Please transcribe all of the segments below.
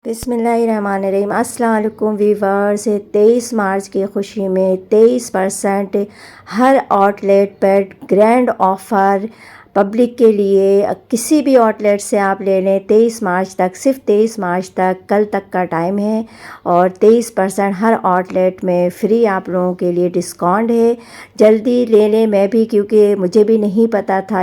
بسم اللہ الرحمن الرحیم۔ السلام علیکم ویورز۔ 23 مارچ کی خوشی میں 23% ہر آؤٹ لیٹ پر گرینڈ آفر پبلک کے لیے، کسی بھی آؤٹ لیٹ سے آپ لے لیں 23 مارچ تک، صرف 23 مارچ تک، کل تک کا ٹائم ہے، اور 23% ہر آؤٹ لیٹ میں فری آپ لوگوں کے لیے ڈسکاؤنٹ ہے۔ جلدی لے لیں، میں بھی کیونکہ مجھے بھی نہیں پتہ تھا،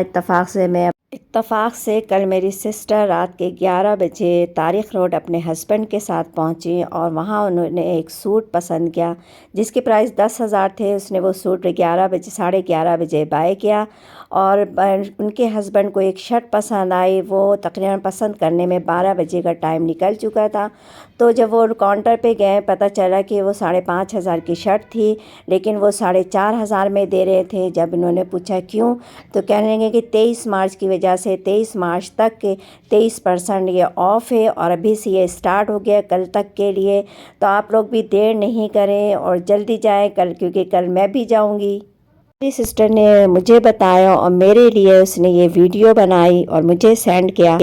اتفاق سے کل میری سسٹر رات کے 11 بجے تاریخ روڈ اپنے ہسبینڈ کے ساتھ پہنچی، اور وہاں انہوں نے ایک سوٹ پسند کیا جس کے پرائس 10,000 تھے۔ اس نے وہ سوٹ 11:30 بجے بائی کیا، اور ان کے ہسبینڈ کو ایک شرٹ پسند آئی۔ وہ تقریباً پسند کرنے میں 12 بجے کا ٹائم نکل چکا تھا، تو جب وہ کاؤنٹر پہ گئے پتہ چلا کہ وہ 5,500 کی شرٹ تھی، لیکن وہ 4,500 میں دے رہے تھے۔ جب انہوں نے پوچھا کیوں، تو کہنے لگے کہ 23 مارچ کی وجہ سے 23 مارچ تک 23% یہ آف ہے، اور ابھی سے یہ اسٹارٹ ہو گیا کل تک کے لیے، تو آپ لوگ بھی دیر نہیں کریں اور جلدی جائیں کل، کیونکہ کل میں بھی جاؤں گی۔ میری سسٹر نے مجھے بتایا اور میرے لیے اس نے یہ ویڈیو بنائی اور مجھے سینڈ کیا۔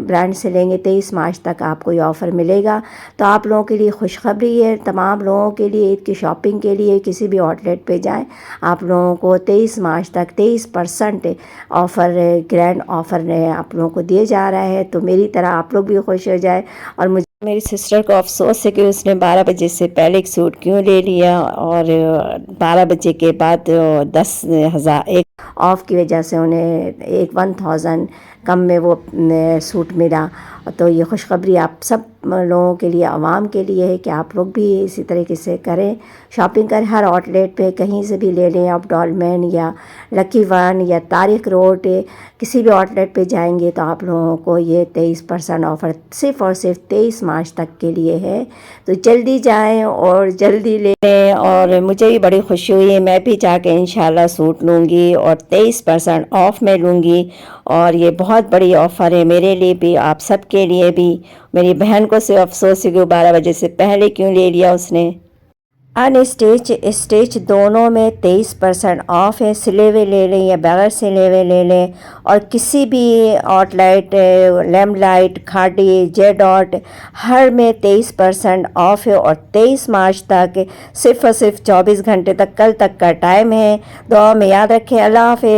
برانڈ سے لیں گے 23 مارچ تک آپ کو یہ آفر ملے گا، تو آپ لوگوں کے لیے خوشخبری ہے، تمام لوگوں کے لیے عید کی شاپنگ کے لیے کسی بھی آؤٹ لیٹ پہ جائیں، آپ لوگوں کو 23 مارچ تک 23% آفر، گرینڈ آفر آپ لوگوں کو دیے جا رہا ہے، تو میری طرح آپ لوگ بھی خوش ہو جائے۔ اور میری سسٹر کو افسوس ہے کہ اس نے 12 بجے سے پہلے ایک سوٹ کیوں لے لیا، اور 12 بجے کے بعد 10,000 ایک آف کی وجہ سے انہیں 1,000 کم میں وہ سوٹ ملا۔ تو یہ خوشخبری آپ سب لوگوں کے لیے، عوام کے لیے ہے کہ آپ لوگ بھی اسی طریقے سے کریں، شاپنگ کریں، ہر آؤٹ لیٹ پہ کہیں سے بھی لے لیں، آپ ڈالمین یا لکی ون یا تاریخ روڈ کسی بھی آؤٹ لیٹ پہ جائیں گے تو آپ لوگوں کو یہ 23% آفر صرف اور صرف 23 مارچ تک کے لیے ہے، تو جلدی جائیں اور جلدی لے لیں۔ اور مجھے بھی بڑی خوشی ہوئی ہے، میں بھی جا کے انشاءاللہ سوٹ لوں گی اور 23% آف میں لوں گی، اور یہ بہت بڑی آفر ہے میرے لیے بھی، آپ سب کے لیے بھی۔ میری بہن کو سے افسوس ہے کہ 12 بجے سے پہلے کیوں لے لیا اس نے۔ اسٹیچ دونوں میں 23% آف ہے، سلے ہوئے لے لیں یا بغیر سلے ہوئے لے لیں، اور کسی بھی آؤٹ لائٹ، لیمب لائٹ، کھاڑی، جے ڈاٹ، ہر میں 23% آف ہے، اور 23 مارچ تک صرف اور صرف 24 گھنٹے تک، کل تک کا ٹائم ہے۔ دعا میں یاد رکھیں۔ اللہ حافظ۔